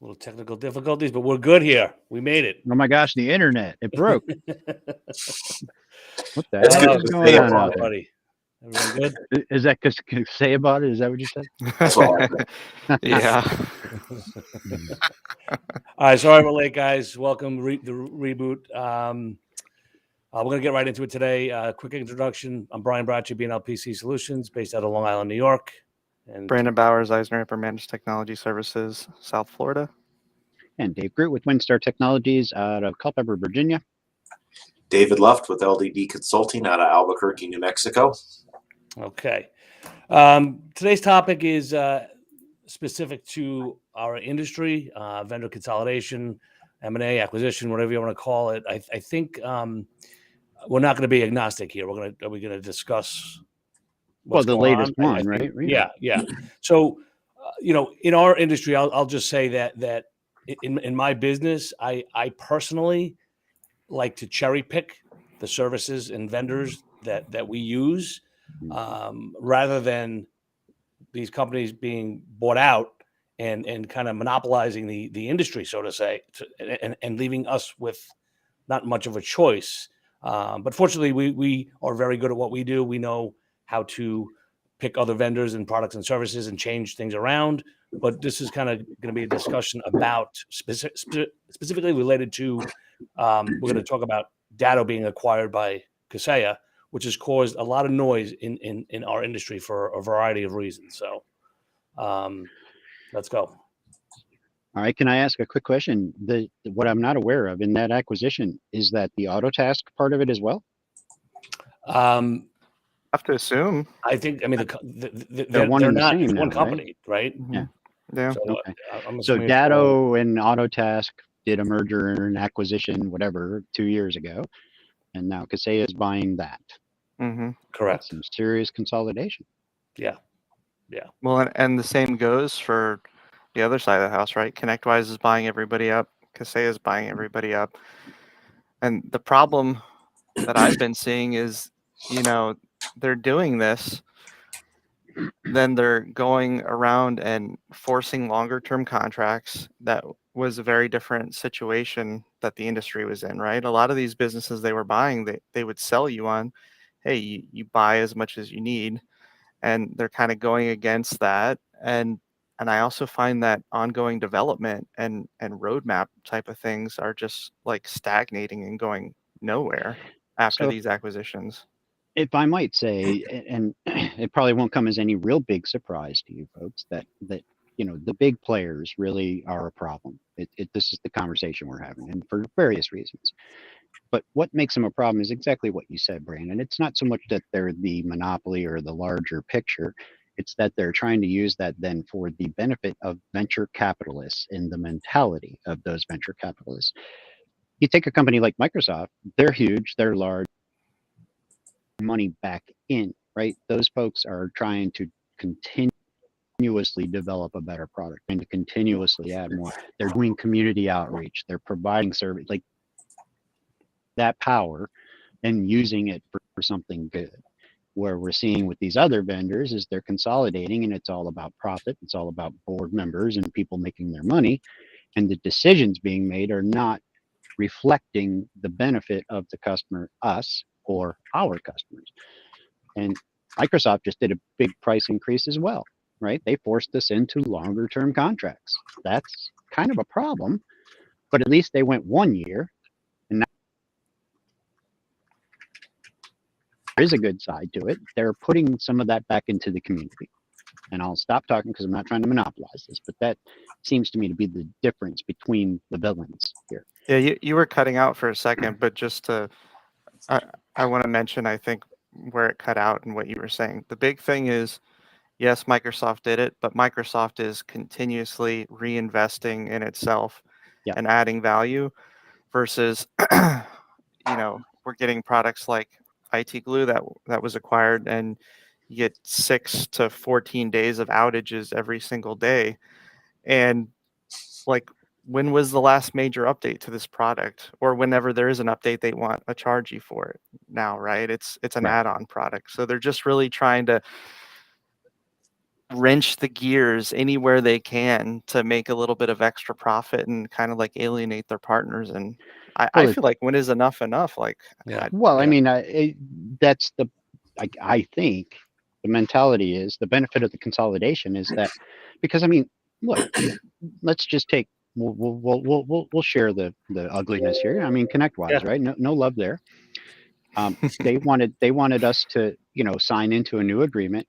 Little technical difficulties, but we're good here. We made it. Oh my gosh, the internet, it broke. What the That's heck good is to going say on about out there? Buddy. Everyone good? Is that say about it? Is that what you said? That's what I Yeah. All right, sorry we're late, guys. Welcome the reboot. We're going to get right into it today. Quick introduction. I'm Brian Bracci, BNL Solutions, based out of Long Island, New York. And Brandon Bowers, Eisner Upper Managed Technology Services, South Florida. And Dave Groot with Windstar Technologies out of Culpeper, Virginia. David Luft with LDD Consulting out of Albuquerque, New Mexico. Okay. Today's topic is specific to our industry, vendor consolidation, M&A, acquisition, whatever you want to call it. I think we're not going to be agnostic here. Are we going to discuss what's the going latest on? one, right? Yeah. So, in our industry, I'll just say that in my business, I personally like to cherry pick the services and vendors that we use, rather than these companies being bought out and kind of monopolizing the industry, so to say, and leaving us with not much of a choice. But fortunately, we are very good at what we do. We know how to pick other vendors and products and services and change things around. But this is kind of going to be a discussion about specifically related to, we're going to talk about Datto being acquired by Kaseya, which has caused a lot of noise in our industry for a variety of reasons. So let's go. All right. Can I ask a quick question? What I'm not aware of in that acquisition, is that the Autotask part of it as well? I have to assume. I think, they're one and the not same one now, company, right? Yeah. Yeah. So, Okay. So Datto and Autotask did a merger and acquisition, whatever, 2 years ago. And now Kaseya is buying that. Mm-hmm. Correct. That's some serious consolidation. Yeah. Well, and the same goes for the other side of the house, right? ConnectWise is buying everybody up. Kaseya is buying everybody up. And the problem that I've been seeing is, they're doing this, then they're going around and forcing longer term contracts. That was a very different situation that the industry was in, right? A lot of these businesses they were buying, they would sell you on, hey, you buy as much as you need. And they're kind of going against that. And I also find that ongoing development and roadmap type of things are just like stagnating and going nowhere after these acquisitions. If I might say, and it probably won't come as any real big surprise to you folks, that the big players really are a problem. This is the conversation we're having, and for various reasons. But what makes them a problem is exactly what you said, Brandon. It's not so much that they're the monopoly or the larger picture. It's that they're trying to use that then for the benefit of venture capitalists and the mentality of those venture capitalists. You take a company like Microsoft, they're huge, they're large, money back in, right? Those folks are trying to continuously develop a better product and to continuously add more. They're doing community outreach, they're providing service, like that power and using it for something good. Where we're seeing with these other vendors is they're consolidating, and it's all about profit. It's all about board members and people making their money, and the decisions being made are not reflecting the benefit of the customer, us, or our customers. And Microsoft just did a big price increase as well, right? They forced us into longer term contracts. That's kind of a problem, but at least they went 1 year. There is a good side to it. They're putting some of that back into the community. And I'll stop talking because I'm not trying to monopolize this, but that seems to me to be the difference between the villains here. Yeah, you were cutting out for a second, but just to, I want to mention, I think, where it cut out and what you were saying. The big thing is, yes, Microsoft did it, but Microsoft is continuously reinvesting in itself and adding value versus, we're getting products like IT Glue that was acquired, and you get 6 to 14 days of outages every single day. And like, when was the last major update to this product? Or whenever there is an update, they want a charge you for it now, right? It's an add-on product. So they're just really trying to wrench the gears anywhere they can to make a little bit of extra profit and kind of like alienate their partners. And I Well, feel like when is enough enough? Like, Yeah. Well, I Yeah. mean, that's I think the mentality is the benefit of the consolidation is that because I mean, look, let's just take we'll share the ugliness here. I mean, ConnectWise, Yeah. right? No love there. They wanted us to sign into a new agreement.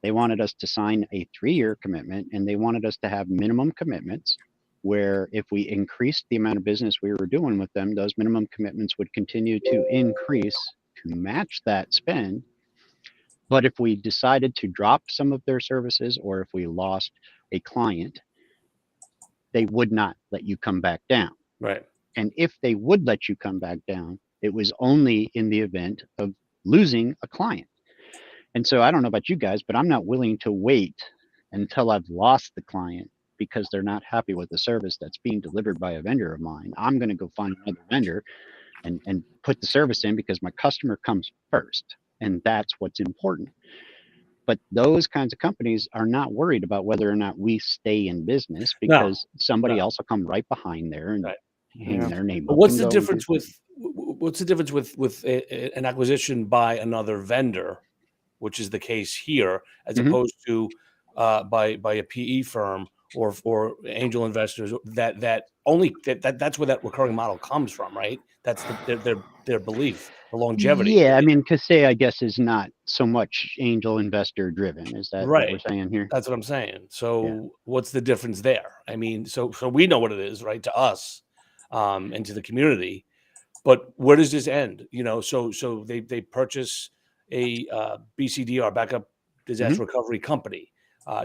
They wanted us to sign a 3-year commitment, and they wanted us to have minimum commitments where if we increased the amount of business we were doing with them, those minimum commitments would continue to increase to match that spend. But if we decided to drop some of their services or if we lost a client, they would not let you come back down. Right. And if they would let you come back down, it was only in the event of losing a client. And so I don't know about you guys, but I'm not willing to wait until I've lost the client because they're not happy with the service that's being delivered by a vendor of mine. I'm going to go find another vendor and put the service in because my customer comes first. And that's what's important. But those kinds of companies are not worried about whether or not we stay in business No. because somebody No. else will come right behind there and Right. hang Yeah. their name But up what's and the go and do difference with an acquisition by another vendor, which is the case here, as Mhm. opposed to by a PE firm or angel investors that's where that recurring model comes from, right? That's their belief, the longevity. Yeah, I mean, Kaseya, I guess, is not so much angel investor driven. Is that what we're Right. saying here? That's what I'm saying. Yeah. So what's the difference there? I mean, so we know what it is, right, to us, and to the community. But where does this end? So they purchase a BCDR, backup Mhm. disaster recovery company.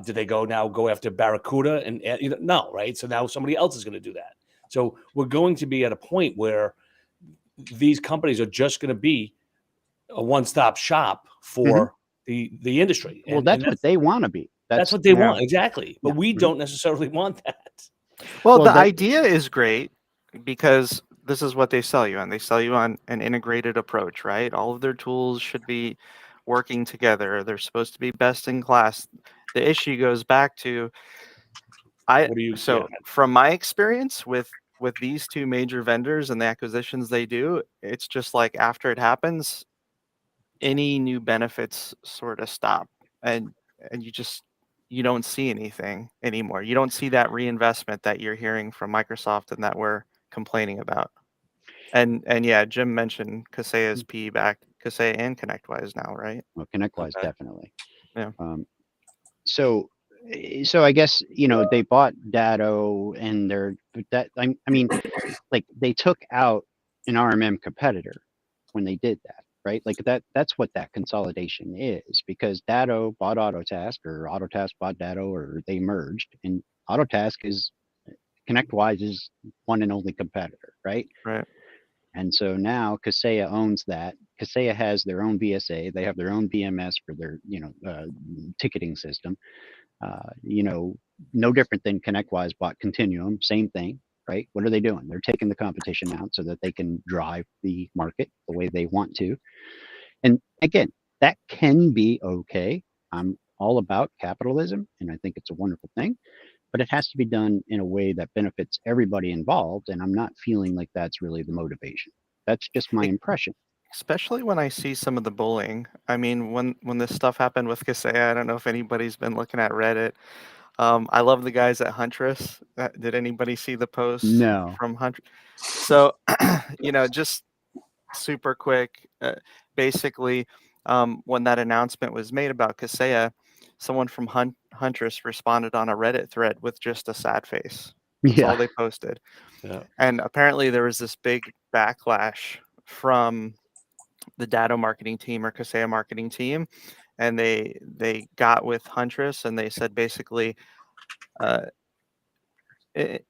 Do they go after Barracuda and no, right? So now somebody else is going to do that. So we're going to be at a point where these companies are just going to be a one-stop shop Mhm. for the industry, Well, and that's what they want to be. that's That's what they now. want, exactly. But Yeah. we Mhm. don't necessarily want that. Well, Well, the that. idea is great because this is what they sell you on. They sell you on an integrated approach, right? All of their tools should be working together. They're supposed to be best in class. The issue goes back to What do you? Yeah, from my experience with these two major vendors and the acquisitions they do, it's just like after it happens, any new benefits sort of stop and you don't see anything anymore. You don't see that reinvestment that you're hearing from Microsoft and that we're complaining about. And yeah, Jim mentioned Kaseya's PE backed Kaseya and ConnectWise now, right? Well, ConnectWise okay. definitely. Yeah. So, so I guess they bought Datto, and but that I mean, like they took out an RMM competitor when they did that, right? Like that's what that consolidation is because Datto bought Autotask or Autotask bought Datto or they merged and Autotask is ConnectWise is one and only competitor, right? Right. And so now Kaseya owns that. Kaseya has their own BSA. They have their own BMS for their ticketing system. No different than ConnectWise bought Continuum, same thing, right? What are they doing? They're taking the competition out so that they can drive the market the way they want to. And again, that can be okay. I'm all about capitalism, and I think it's a wonderful thing, but it has to be done in a way that benefits everybody involved. And I'm not feeling like that's really the motivation. That's just my impression. Especially when I see some of the bullying. I mean, when this stuff happened with Kaseya, I don't know if anybody's been looking at Reddit. I love the guys at Huntress. Did anybody see the post No. from Huntress? So, just super quick. Basically, when that announcement was made about Kaseya, someone from Huntress responded on a Reddit thread with just a sad face. That's all Yeah. they posted. Yeah. And apparently, there was this big backlash from the Datto marketing team or Kaseya marketing team, and they got with Huntress and they said basically, uh, it,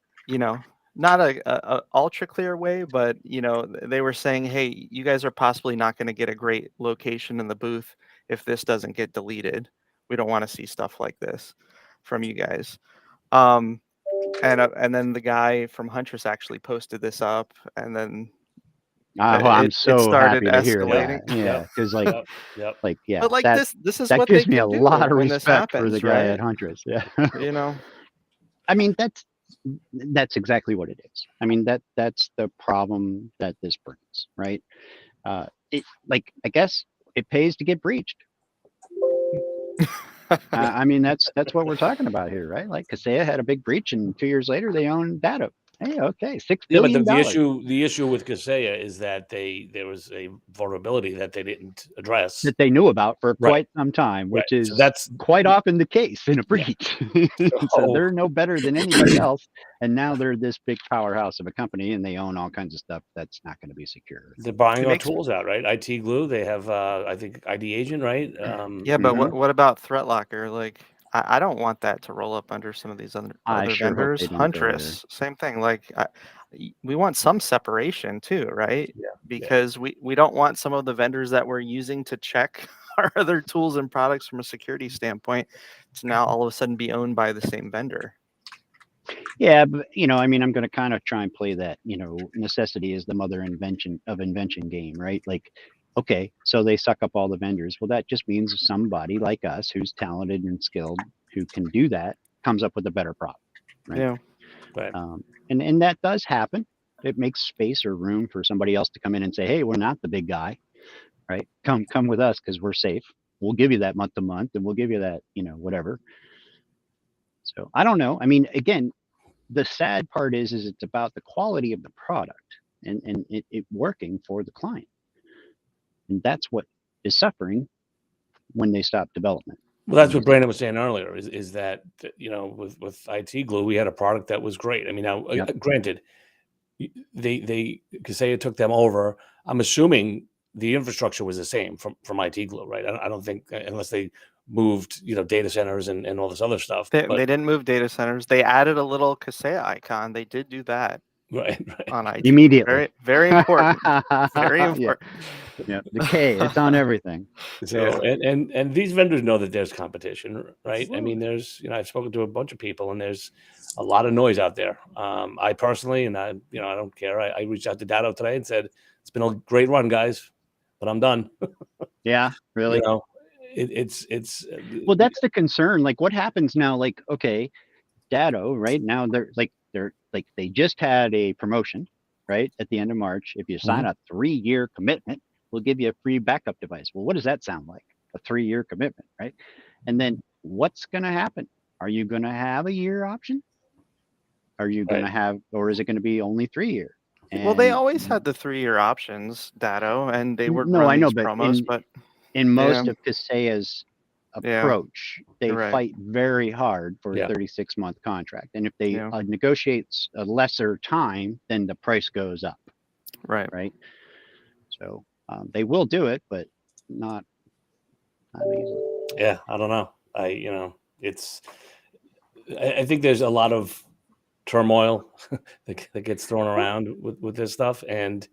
not a ultra clear way, but they were saying, hey, you guys are possibly not going to get a great location in the booth if this doesn't get deleted. We don't want to see stuff like this from you guys. And then the guy from Huntress actually posted this up, and then Well, I'm It so started happy to hear escalating. that. Yeah, because like Yep. yeah, But like that this is that what they gives me a can do lot of when this respect for the happens, guy right? at Huntress. Yeah. You know, I mean, that's exactly what it is. I mean, that's the problem that this brings, right? It like I guess it pays to get breached. I mean, that's what we're talking about here, right? Like Kaseya had a big breach, and 2 years later they own Datto. Hey, okay, $6 Yeah, but billion. the issue with Kaseya is that there was a vulnerability that they didn't address. That they knew about for Right. quite some time, which Right. is So that's quite often the case in a breach. So So- they're no better than anybody else. And now they're this big powerhouse of a company and they own all kinds of stuff that's not going to be secure. they're buying It our makes- tools out, right? IT Glue. They have, I think, ID Agent, right? yeah, but Mhm. what about Threat Locker? Like, I don't want that to roll up under some of these other I sure hope vendors. they don't go there. Huntress, same thing. Like, we want some separation too, right? Yeah. Because we don't want some of the vendors that we're using to check our other tools and products from a security standpoint to now all of a sudden be owned by the same vendor. Yeah, but I mean, I'm going to kind of try and play that, necessity is the mother invention game, right? Like, okay, so they suck up all the vendors. Well, that just means somebody like us who's talented and skilled who can do that comes up with a better product, right? Yeah. Right. And that does happen. It makes space or room for somebody else to come in and say, hey, we're not the big guy, right? Come with us because we're safe. We'll give you that month to month and we'll give you that, whatever. So I don't know. I mean, again, the sad part is it's about the quality of the product and it working for the client. And that's what is suffering when they stop development. Well, that's what Brandon was saying earlier. Is that with IT Glue, we had a product that was great. I mean, now Yep. granted, they Kaseya took them over. I'm assuming the infrastructure was the same from IT Glue, right? I don't think unless they moved data centers and all this other stuff. They But didn't move data centers. They added a little Kaseya icon. They did do that right. on IT. Immediately. Very important. Very Yeah. important. Yeah, the K, it's on everything. So and these vendors know that there's competition, right? I mean, Absolutely. there's I've spoken to a bunch of people, and there's a lot of noise out there. I personally, and I don't care. I reached out to Datto today and said it's been a great run, guys, but I'm done. Yeah, really. It's Well, that's the concern. Like, what happens now? Like, okay, Datto, right now they're like they just had a promotion, right, at the end of March. If you sign a 3-year commitment, we'll give you a free backup device. Well, what does that sound like? A 3-year commitment, right? And then what's going to happen? Are you going to have a year option? Are you going to have, or is it going to be only 3-year? Well, they always had the 3-year options, Datto, and they would No, run I know, these but promos. But in most of Kaseya's approach, they You're right. fight very hard for a 36-month contract. And if they negotiate a lesser time, then the price goes up. Right. So they will do it, but not easily. Yeah, I don't know. I think there's a lot of turmoil that gets thrown around with this stuff, and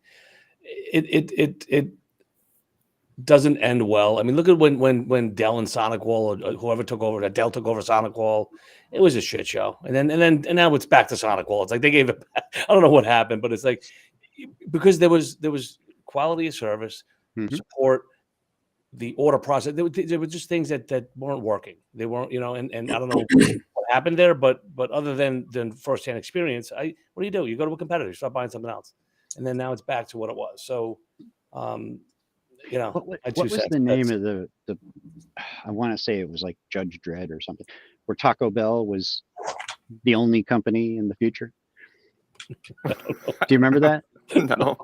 it doesn't end well. I mean, look at when Dell and SonicWall or whoever took over, that Dell took over SonicWall, it was a shit show. And now it's back to SonicWall. It's like they gave it back. I don't know what happened, but it's like because there was quality of service, support, the order process. There were just things that weren't working. They weren't, and I don't know what happened there, but other than firsthand experience, what do? You go to a competitor, start buying something else, and then now it's back to what it was. So, what was the name of the I want to say it was like Judge Dredd or something, where Taco Bell was the only company in the future. Do you remember that? No.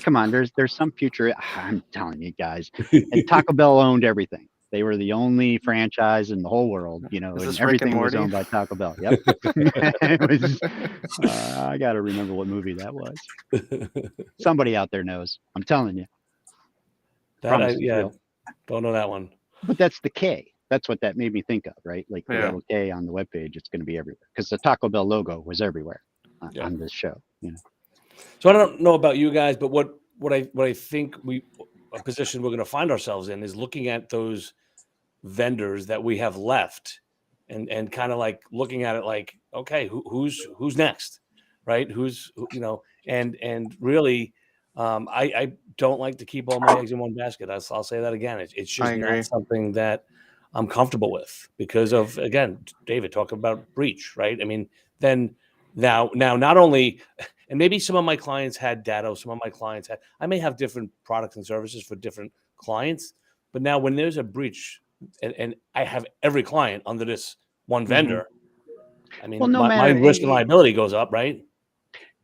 Come on, there's some future. I'm telling you guys, and Taco Bell owned everything. They were the only franchise in the whole world, and everything was owned by Taco Bell. Yep. It was, I got to remember what movie that was. Somebody out there knows. I'm telling you. Don't know that one. But that's the K. That's what that made me think of, right? Like the little K on the webpage, it's going to be everywhere because the Taco Bell logo was everywhere on this show. So I don't know about you guys, but what I think a position we're going to find ourselves in is looking at those vendors that we have left and kind of like looking at it like, okay, who's next, right? And really I don't like to keep all my eggs in one basket. I'll say that again. It's just I agree. not something that I'm comfortable with because of, again, David talking about breach, right? I mean, then now not only, and maybe some of my clients had Datto, some of my clients had, I may have different products and services for different clients, but now when there's a breach and I have every client under this one vendor, I mean, Well, no my matter risk and liability goes up, right?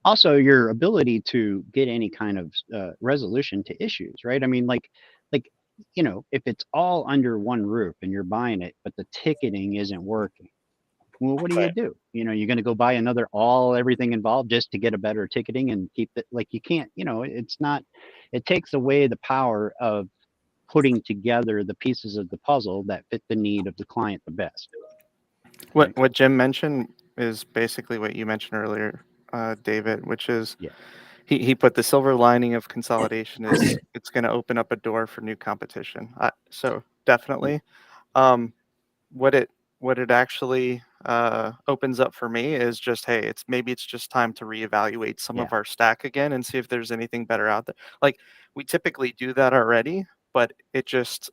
also your ability to get any kind of resolution to issues, right? I mean, like if it's all under one roof and you're buying it, but the ticketing isn't working, well, what do you Right. do? You're going to go buy another everything involved just to get a better ticketing and keep it. Like, you can't. It's not. It takes away the power of putting together the pieces of the puzzle that fit the need of the client the best. What Jim mentioned is basically what you mentioned earlier, David, which is Yeah. he put the silver lining of consolidation is it's going to open up a door for new competition. So definitely, what it actually opens up for me is just, hey, it's just time to reevaluate some Yeah. of our stack again and see if there's anything better out there. Like, we typically do that already, but it just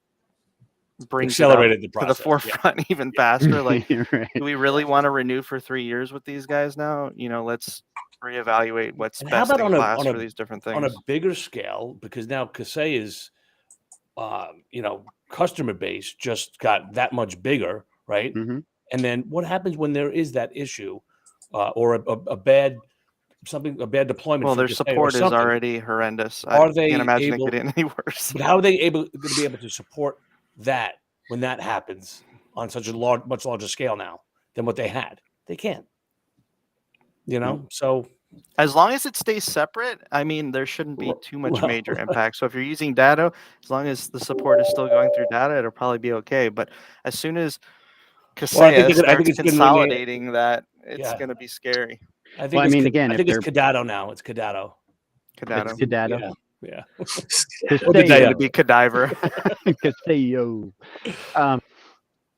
brings it up Accelerated the to the process. Yeah. forefront even faster. Like, Right. do we really want to renew for 3 years with these guys now? Let's reevaluate what's And how best about in class for these different on a things. bigger scale? Because now Kaseya's, customer base just got that much bigger, right? Mhm. And then what happens when there is that issue, or a bad deployment Well, for their Kaseya or support is something? already horrendous. I Are can't they imagine it able? could get any worse. But how are they going to be able to support that when that happens on such a much larger scale now than what they had? They can't. So As long as it stays separate, I mean, there shouldn't be too much well, major impact. So if you're using Datto, as long as the support is still going through Datto, it'll probably be okay. But as soon as well, I think Kaseya I think starts it's going to consolidating that, it's yeah. going to be scary. I Well, think I it's mean, again, I if think it's they're Cadato now. It's Cadato. it's Kadato. Cadato, Yeah. Kaseya, Or the day Soon to of. be Kadiver. Kaseyo.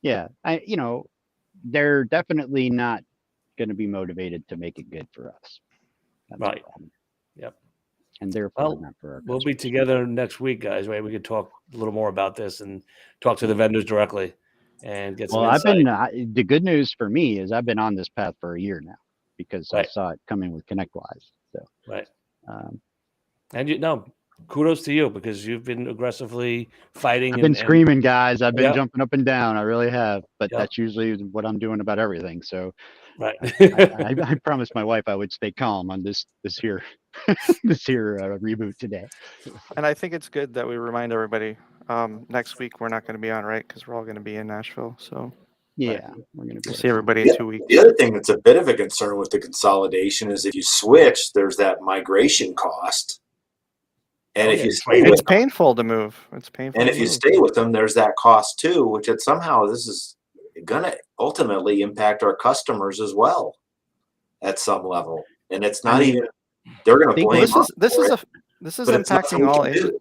Yeah, they're definitely not going to be motivated to make it good for us. That's the Right. problem. Yep. And therefore Well, not for our we'll be customers. together next week, guys. Right? We could talk a little more about this and talk to the vendors directly and get some Well, insight. the good news for me is I've been on this path for a year now because I Right. saw it coming with ConnectWise. So, Right. um, And kudos to you because you've been aggressively fighting. I've been screaming, guys. I've been Yep. jumping up and down. I really have. But Yep. that's usually what I'm doing about everything. So Right. I promised my wife I would stay calm on this here reboot today. And I think it's good that we remind everybody, next week we're not going to be on, right? Because we're all going to be in Nashville. So Yeah, we're gonna be. we'll at see a everybody in The, 2 weeks. the other thing that's a bit of a concern with the consolidation is if you switch, there's that migration cost. And Oh, if yeah, you it's stay with It's them, painful to move. It's painful. and to if you move. stay with them, there's that cost too, which somehow this is gonna ultimately impact our customers as well at some level. And it's not even they're gonna think blame Well, us for it, this is but it's nothing impacting we can do.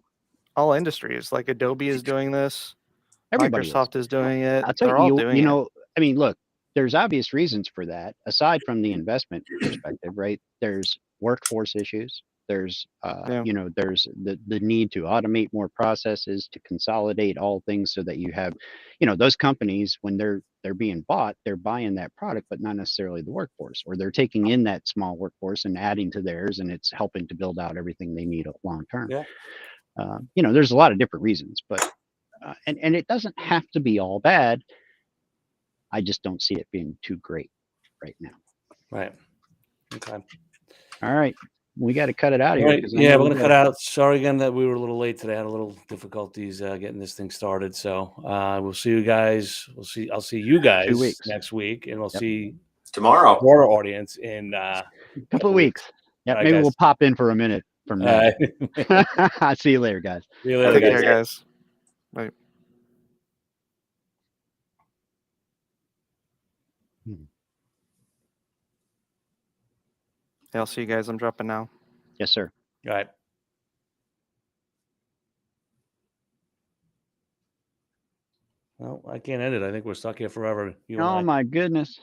all industries. Like Adobe is doing this. everybody is. Microsoft is doing it. I'll tell They're all you, doing it. I mean, look, there's obvious reasons for that. Aside from the investment perspective, right? There's workforce issues. There's, Yeah. there's the need to automate more processes, to consolidate all things so that you have, those companies when they're being bought, they're buying that product, but not necessarily the workforce, or they're taking in that small workforce and adding to theirs, and it's helping to build out everything they need long term. Yeah. There's a lot of different reasons, but and it doesn't have to be all bad. I just don't see it being too great right now. Right. Okay. All right, we got to cut it out of All here. right. 'Cause I Yeah, know we're we gonna cut gotta- out. Sorry again that we were a little late today. I had a little difficulties getting this thing started. So we'll see you guys. I'll see you guys weeks. next week, and we'll Yep. see Tomorrow. our audience in a couple of weeks. Yeah, All right, maybe guys. we'll pop in for a minute from now. I'll see you later, guys. See you later, Take good guys. care, day. guys. Bye. Yeah, I'll see you guys. I'm dropping now. Yes, sir. All right. Well, I can't end it. I think we're stuck here forever. You and Oh I. my goodness.